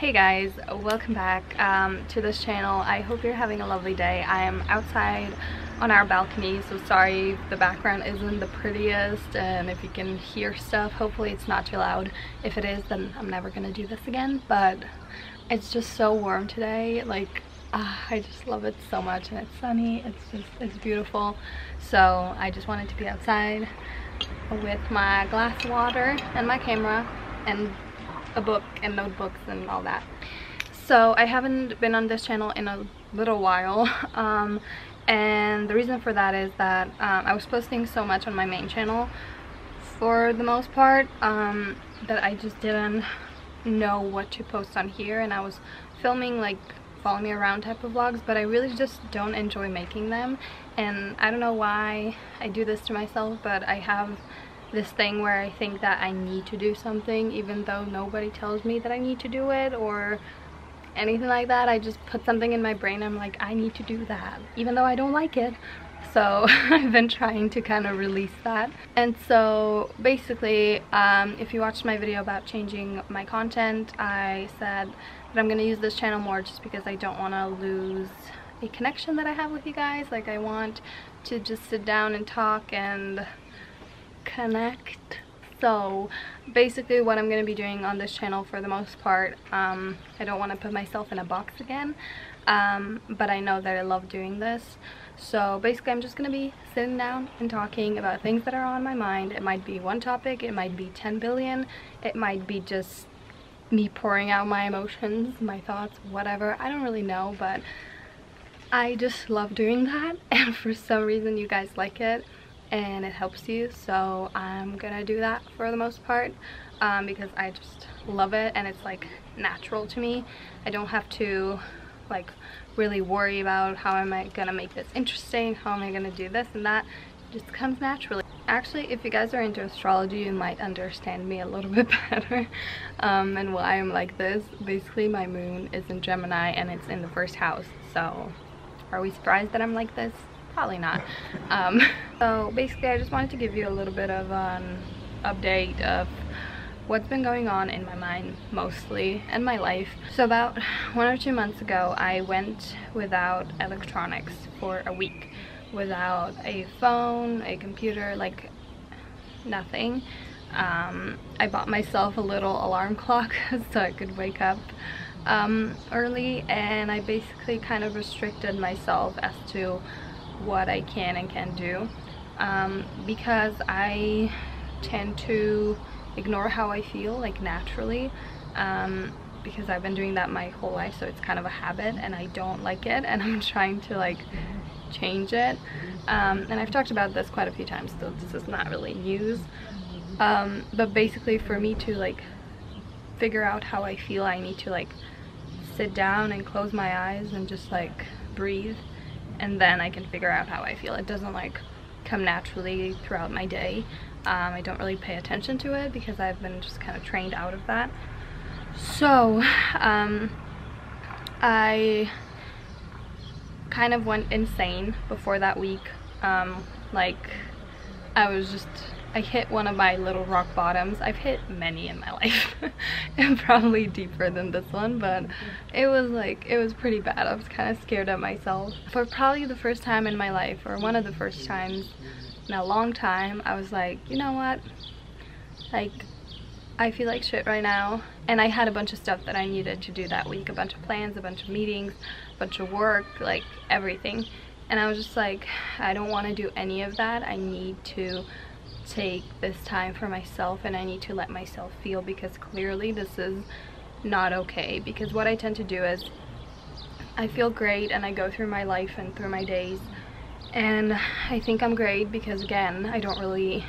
Hey guys, welcome back to this channel. I hope you're having a lovely day. I am outside on our balcony, so sorry if the background isn't the prettiest and if you can hear stuff. Hopefully it's not too loud. If it is, then I'm never gonna do this again, but it's just so warm today. Like I just love it so much, and it's sunny. It's beautiful. So I just wanted to be outside with my glass of water and my camera and a book and notebooks and all that. So I haven't been on this channel in a little while, and the reason for that is that I was posting so much on my main channel for the most part that I just didn't know what to post on here, and I was filming like follow me around type of vlogs, but I really just don't enjoy making them. And I don't know why I do this to myself, but I have this thing where I think that I need to do something even though nobody tells me that I need to do it or anything like that. I just put something in my brain, I'm like, I need to do that even though I don't like it. So I've been trying to kind of release that. And so basically, if you watched my video about changing my content, I said that I'm gonna use this channel more just because I don't want to lose a connection that I have with you guys. Like, I want to just sit down and talk and connect. So basically what I'm going to be doing on this channel for the most part, I don't want to put myself in a box again, but I know that I love doing this. So basically I'm just going to be sitting down and talking about things that are on my mind. It might be one topic, it might be 10 billion, it might be just me pouring out my emotions, my thoughts, whatever. I don't really know, but I just love doing that, and for some reason you guys like it and it helps you, so I'm gonna do that for the most part, because I just love it and it's like natural to me. I don't have to like really worry about how am I gonna make this interesting, how am I gonna do this and that. It just comes naturally. Actually, if you guys are into astrology, you might understand me a little bit better, and why I'm like this. Basically my moon is in Gemini and it's in the first house, so are we surprised that I'm like this? Probably not. So basically I just wanted to give you a little bit of an update of what's been going on in my mind mostly and my life. So about 1 or 2 months ago I went without electronics for a week, without a phone, a computer, like nothing. I bought myself a little alarm clock so I could wake up early, and I basically kind of restricted myself as to what I can and can't do, because I tend to ignore how I feel like naturally, because I've been doing that my whole life, so it's kind of a habit and I don't like it, and I'm trying to like change it, and I've talked about this quite a few times, so this is not really news, but basically for me to like figure out how I feel, I need to like sit down and close my eyes and just like breathe, and then I can figure out how I feel. It doesn't like come naturally throughout my day. I don't really pay attention to it because I've been just kind of trained out of that. So I kind of went insane before that week. Like I hit one of my little rock bottoms. I've hit many in my life and probably deeper than this one, but it was pretty bad. I was kind of scared of myself. For probably the first time in my life, or one of the first times in a long time, I was like, you know what, like I feel like shit right now. And I had a bunch of stuff that I needed to do that week, a bunch of plans, a bunch of meetings, a bunch of work, like everything. And I was just like, I don't want to do any of that. I need to take this time for myself, and I need to let myself feel, because clearly this is not okay. Because what I tend to do is I feel great and I go through my life and through my days and I think I'm great, because again, I don't really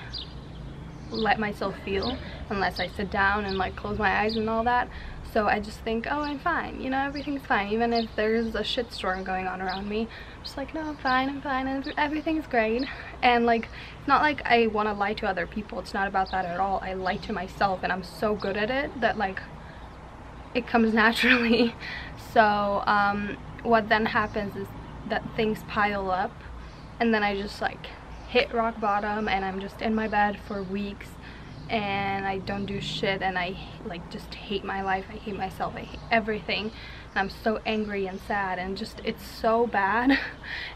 let myself feel unless I sit down and like close my eyes and all that. So I just think, oh, I'm fine, you know, everything's fine, even if there's a shitstorm going on around me. I'm just like, no, I'm fine, and everything's great. And like, it's not like I want to lie to other people, it's not about that at all. I lie to myself, and I'm so good at it that like it comes naturally. So what then happens is that things pile up, and then I just like hit rock bottom, and I'm just in my bed for weeks and I don't do shit, and I like just hate my life, I hate myself, I hate everything, and I'm so angry and sad, and just it's so bad.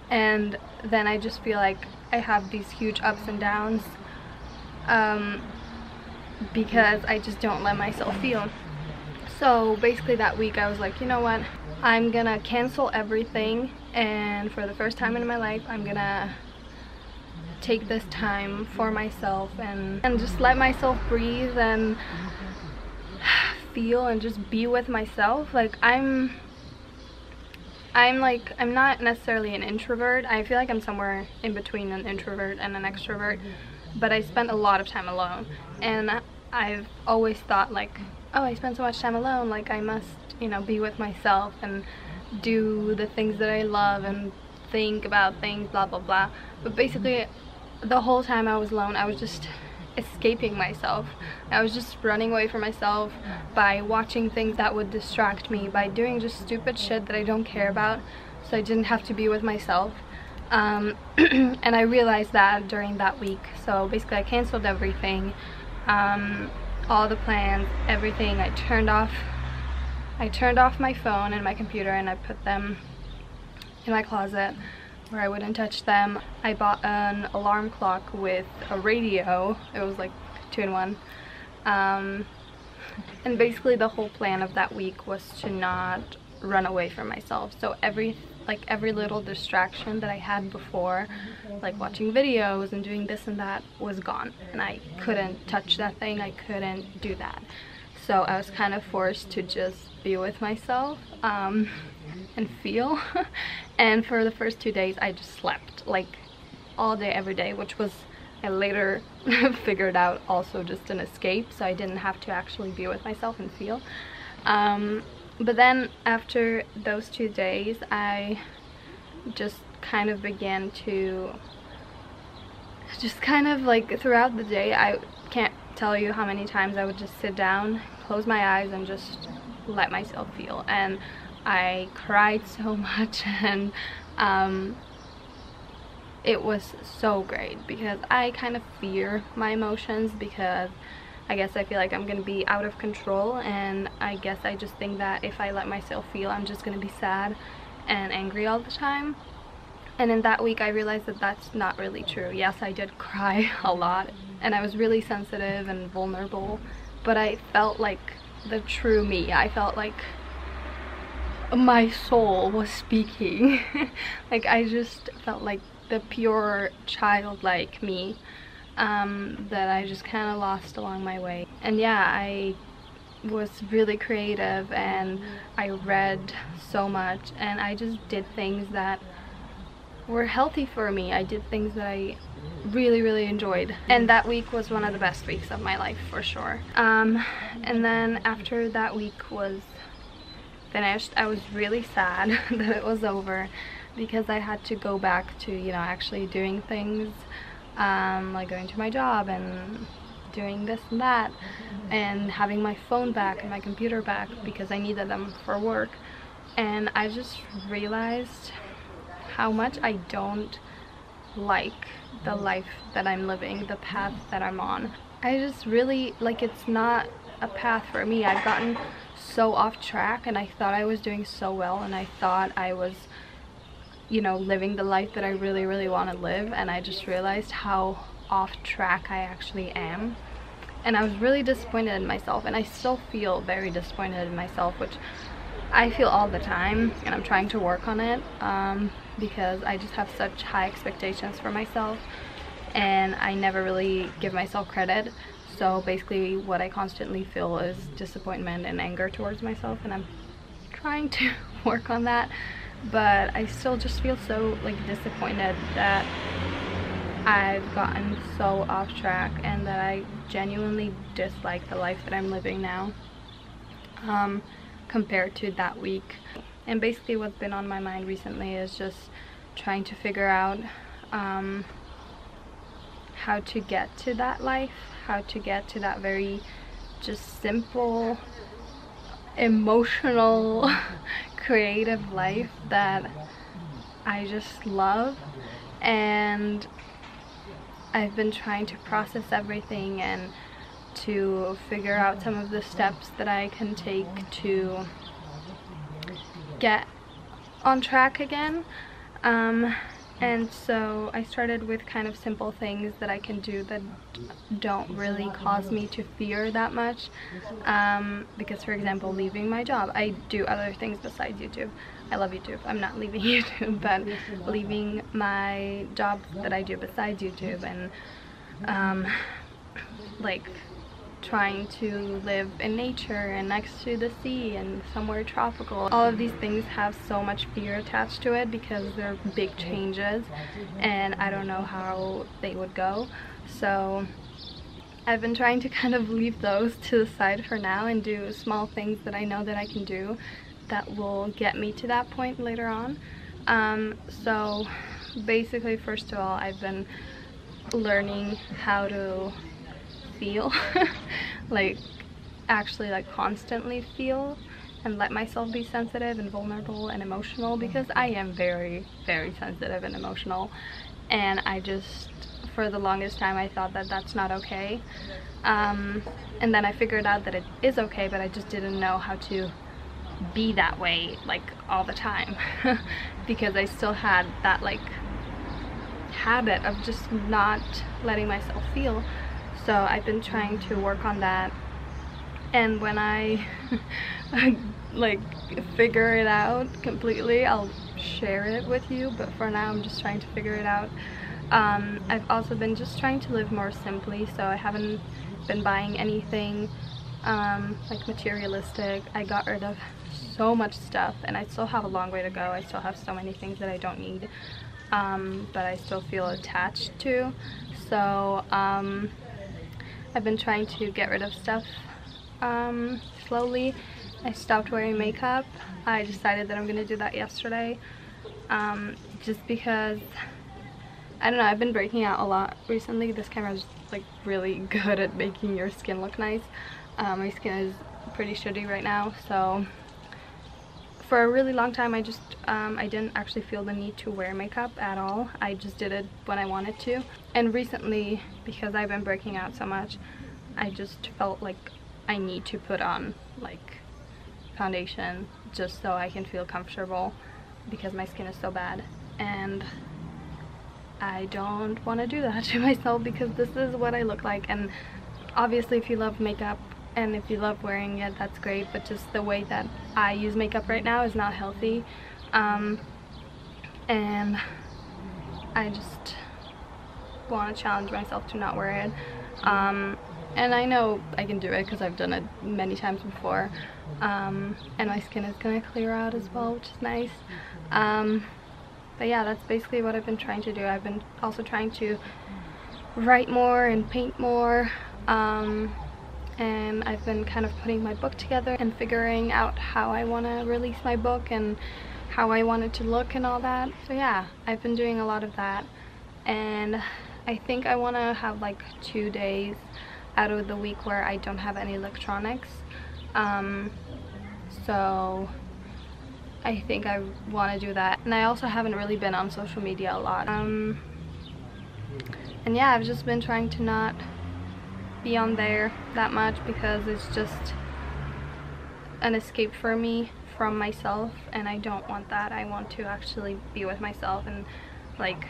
And then I just feel like I have these huge ups and downs because I just don't let myself feel. So basically that week I was like, you know what, I'm gonna cancel everything, and for the first time in my life I'm gonna take this time for myself and just let myself breathe and feel and just be with myself. Like I'm not necessarily an introvert. I feel like I'm somewhere in between an introvert and an extrovert, but I spend a lot of time alone, and I've always thought like, oh, I spend so much time alone, like I must, you know, be with myself and do the things that I love and think about things, blah blah blah. But basically the whole time I was alone, I was just escaping myself. I was just running away from myself by watching things that would distract me, by doing just stupid shit that I don't care about, so I didn't have to be with myself. And I realized that during that week. So basically I canceled everything, all the plans, everything. I turned off my phone and my computer, and I put them in my closet where I wouldn't touch them. I bought an alarm clock with a radio. It was like 2-in-1. And basically the whole plan of that week was to not run away from myself. So every little distraction that I had before, like watching videos and doing this and that, was gone, and I couldn't touch that thing, I couldn't do that. So I was kind of forced to just be with myself and feel. And for the first 2 days I just slept like all day every day, which was, I later figured out, also just an escape, so I didn't have to actually be with myself and feel. But then after those 2 days I just kind of began to just kind of like, throughout the day, I can't tell you how many times I would just sit down, close my eyes, and just let myself feel. And I cried so much, and it was so great, because I kind of fear my emotions, because I guess I feel like I'm gonna be out of control, and I guess I just think that if I let myself feel, I'm just gonna be sad and angry all the time. And in that week I realized that that's not really true. Yes, I did cry a lot, and I was really sensitive and vulnerable, but I felt like the true me. I felt like my soul was speaking. Like I just felt like the pure childlike me that I just kind of lost along my way. And yeah, I was really creative, and I read so much, and I just did things that were healthy for me. I did things that I really enjoyed, and that week was one of the best weeks of my life for sure. And then after that week was finished, I was really sad that it was over, because I had to go back to, you know, actually doing things, like going to my job and doing this and that, and having my phone back and my computer back, because I needed them for work. And I just realized how much I don't like the life that I'm living, the path that I'm on. I just really, like, it's not a path for me. I've gotten so off track, and I thought I was doing so well, and I thought I was, you know, living the life that I really want to live, and I just realized how off track I actually am. And I was really disappointed in myself, and I still feel very disappointed in myself, which I feel all the time, and I'm trying to work on it, because I just have such high expectations for myself, and I never really give myself credit. So basically what I constantly feel is disappointment and anger towards myself, and I'm trying to work on that. But I still just feel so, like, disappointed that I've gotten so off track, and that I genuinely dislike the life that I'm living now, compared to that week. And basically what's been on my mind recently is just trying to figure out how to get to that life, how to get to that very just simple, emotional, creative life that I just love. And I've been trying to process everything and to figure out some of the steps that I can take to get on track again. And so I started with kind of simple things that I can do that don't really cause me to fear that much, because for example, leaving my job, I do other things besides YouTube. I love YouTube, I'm not leaving YouTube, but leaving my job that I do besides YouTube, and like trying to live in nature and next to the sea and somewhere tropical. All of these things have so much fear attached to it because they're big changes and I don't know how they would go. So I've been trying to kind of leave those to the side for now and do small things that I know that I can do that will get me to that point later on. So basically, first of all, I've been learning how to feel like actually like constantly feel and let myself be sensitive and vulnerable and emotional, because I am very, very sensitive and emotional, and I just, for the longest time, I thought that that's not okay, and then I figured out that it is okay, but I just didn't know how to be that way like all the time because I still had that like habit of just not letting myself feel. So I've been trying to work on that, and when I like figure it out completely, I'll share it with you, but for now I'm just trying to figure it out. I've also been just trying to live more simply, so I haven't been buying anything like materialistic. I got rid of so much stuff and I still have a long way to go. I still have so many things that I don't need, but I still feel attached to. So I've been trying to get rid of stuff slowly. I stopped wearing makeup. I decided that I'm gonna do that yesterday, just because, I don't know, I've been breaking out a lot recently. This camera is like really good at making your skin look nice. My skin is pretty shitty right now, so for a really long time I just I didn't actually feel the need to wear makeup at all. I just did it when I wanted to, and recently, because I've been breaking out so much, I just felt like I need to put on like foundation just so I can feel comfortable, because my skin is so bad and I don't want to do that to myself, because this is what I look like. And obviously if you love makeup and if you love wearing it, that's great, but just the way that I use makeup right now is not healthy, and I just want to challenge myself to not wear it, and I know I can do it because I've done it many times before, and my skin is gonna clear out as well, which is nice. But yeah, that's basically what I've been trying to do. I've been also trying to write more and paint more, and I've been kind of putting my book together and figuring out how I want to release my book and how I want it to look and all that. So yeah, I've been doing a lot of that, and I think I want to have like 2 days out of the week where I don't have any electronics, so I think I want to do that. And I also haven't really been on social media a lot, and yeah, I've just been trying to not be on there that much because it's just an escape for me from myself, and I don't want that. I want to actually be with myself and like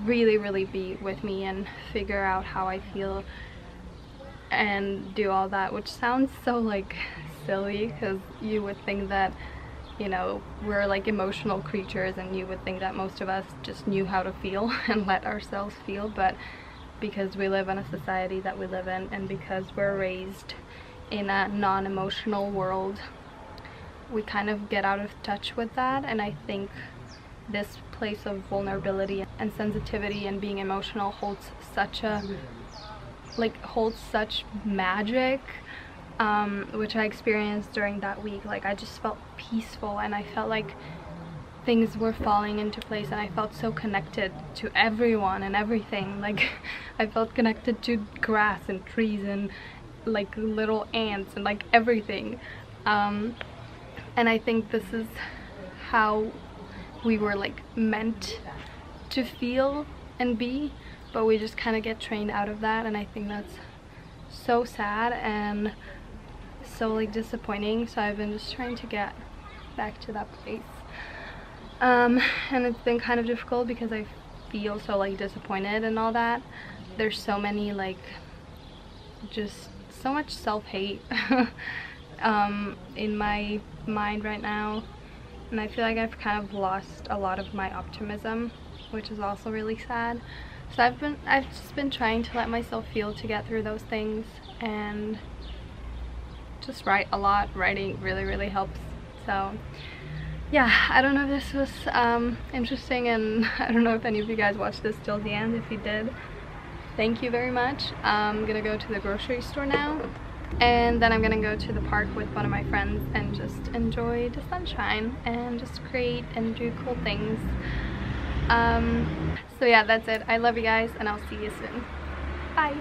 really be with me and figure out how I feel and do all that, which sounds so like silly because you would think that, you know, we're like emotional creatures and you would think that most of us just knew how to feel and let ourselves feel, but because we live in a society that we live in and because we're raised in a non-emotional world, we kind of get out of touch with that. And I think this place of vulnerability and sensitivity and being emotional holds such magic, which I experienced during that week. Like, I just felt peaceful and I felt like things were falling into place, and I felt so connected to everyone and everything. Like, I felt connected to grass and trees and like little ants and like everything, and I think this is how we were like meant to feel and be, but we just kind of get trained out of that, and I think that's so sad and so like disappointing. So I've been just trying to get back to that place, and it's been kind of difficult because I feel so like disappointed and all that. There's so many like just so much self-hate in my mind right now, and I feel like I've kind of lost a lot of my optimism, which is also really sad. So I've just been trying to let myself feel to get through those things, and just write a lot. Writing really helps. So yeah, I don't know if this was interesting, and I don't know if any of you guys watched this till the end. If you did, thank you very much. I'm gonna go to the grocery store now, and then I'm gonna go to the park with one of my friends and just enjoy the sunshine and just create and do cool things. So yeah, that's it. I love you guys, and I'll see you soon. Bye.